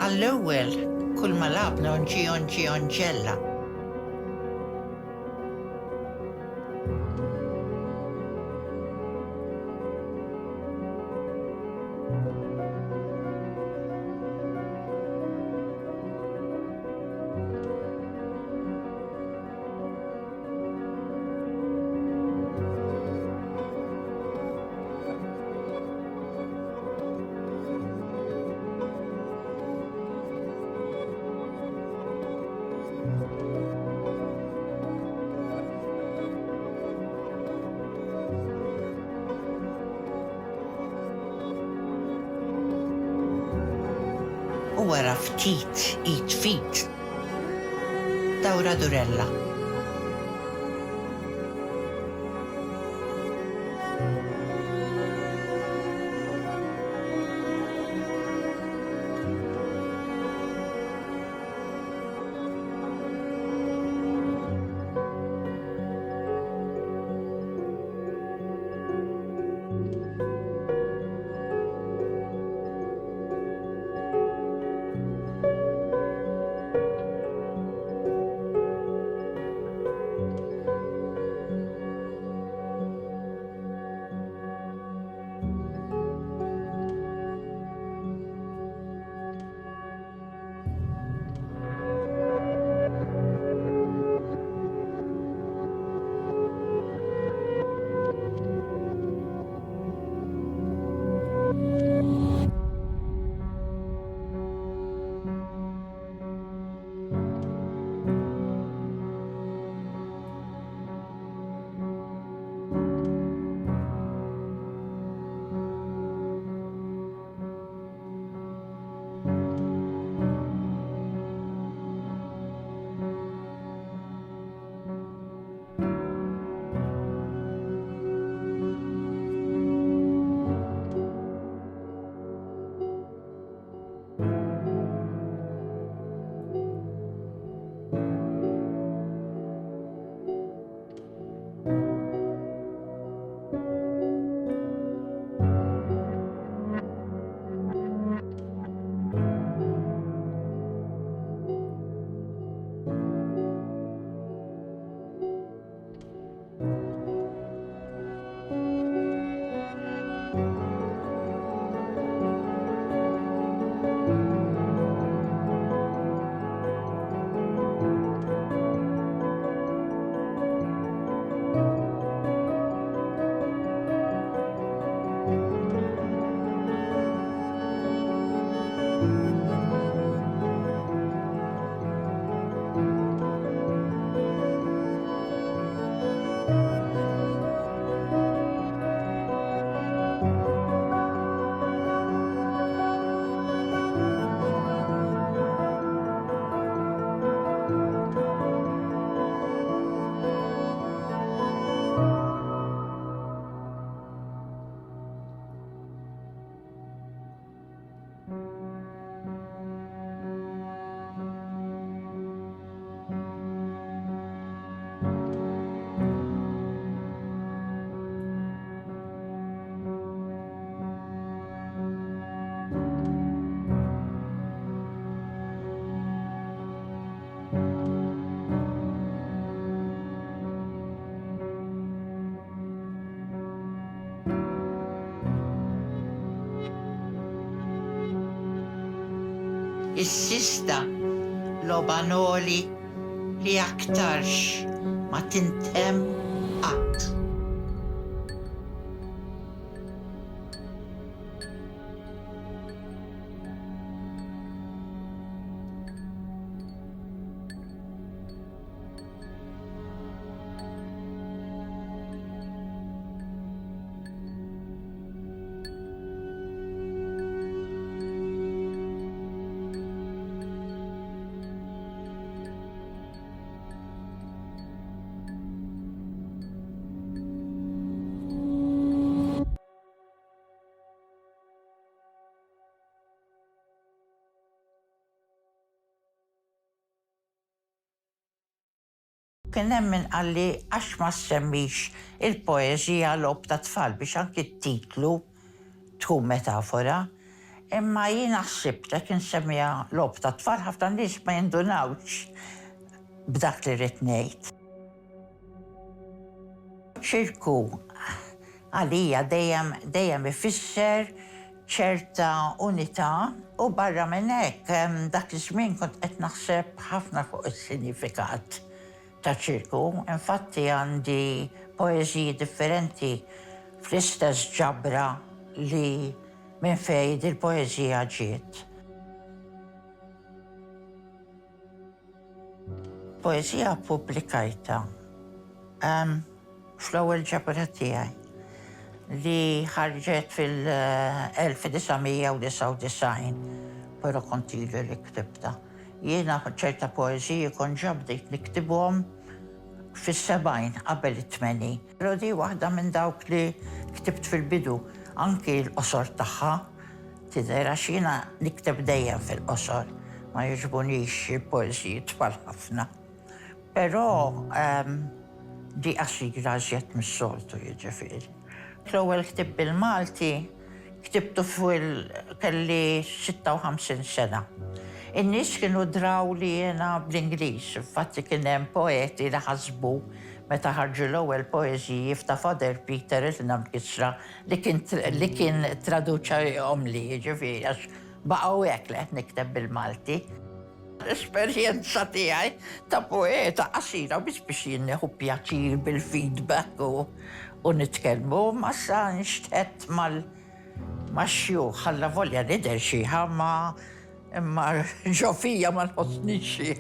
Għall-ewwel kull ma labna ġella. U wara ftit fit Dawra Durella. Is-sista lobanoli li aktarx ma tintemm qatt. Kien hemm min qalli għax ma semmix il-poeżija l-ob ta' tfal biex anki t-titlu tkun metafora, Imma jien ħsibt jekk insemmija lob ta' tfal ħafna nies ma jindunawx b'dak li rrid ngħid. ċirku għalija dejjem ifisser ċerta unità u barra minn hekk dak iż-żmien kont qed naħseb ħafna fuq is-sinifikat ta' ċirku. Infatti għandi poeżiji differenti fl-istess ġabra li minn fejn il-poeżija ġiet. Poeżija pubblikajta fl-ewwel ġabra tiegħi li ħarġet fil-1999, però kont ilu li ktibta. Jiena ċerta poeżiji kont ġabdejt niktibhom fis-70 qabel it-80. Però di waħda minn dawk li ktibt fil-bidu, anki l-qosor tagħha tidher għax jiena nikteb dejjem fil-qosor, ma jiġbunix il-poeżiji twal ħafna. Però di qasira żjed mis-soltu jiġifieri. L-ewwel ktib bil-Malti ktibtu kelli 56 sena. In-nies kienu draw li jiena bl-Ingliż, infatti kien hemm poeti li ħasbu meta ħarġu l-ewwel poeżiji ta' Father Peter il-Namkisra li kien traduċahom li jiġifieri għax baqgħu hekk li qed nikteb bil-Malti. L-esperjenza tiegħi ta' poeta qasira biex jinneħu pjaċir bil-feedback u nitkellmu, ma sa nixtieq mal-xjuħ ħalla volja nidher xi ħamma imma ġofija ma nħossni xi.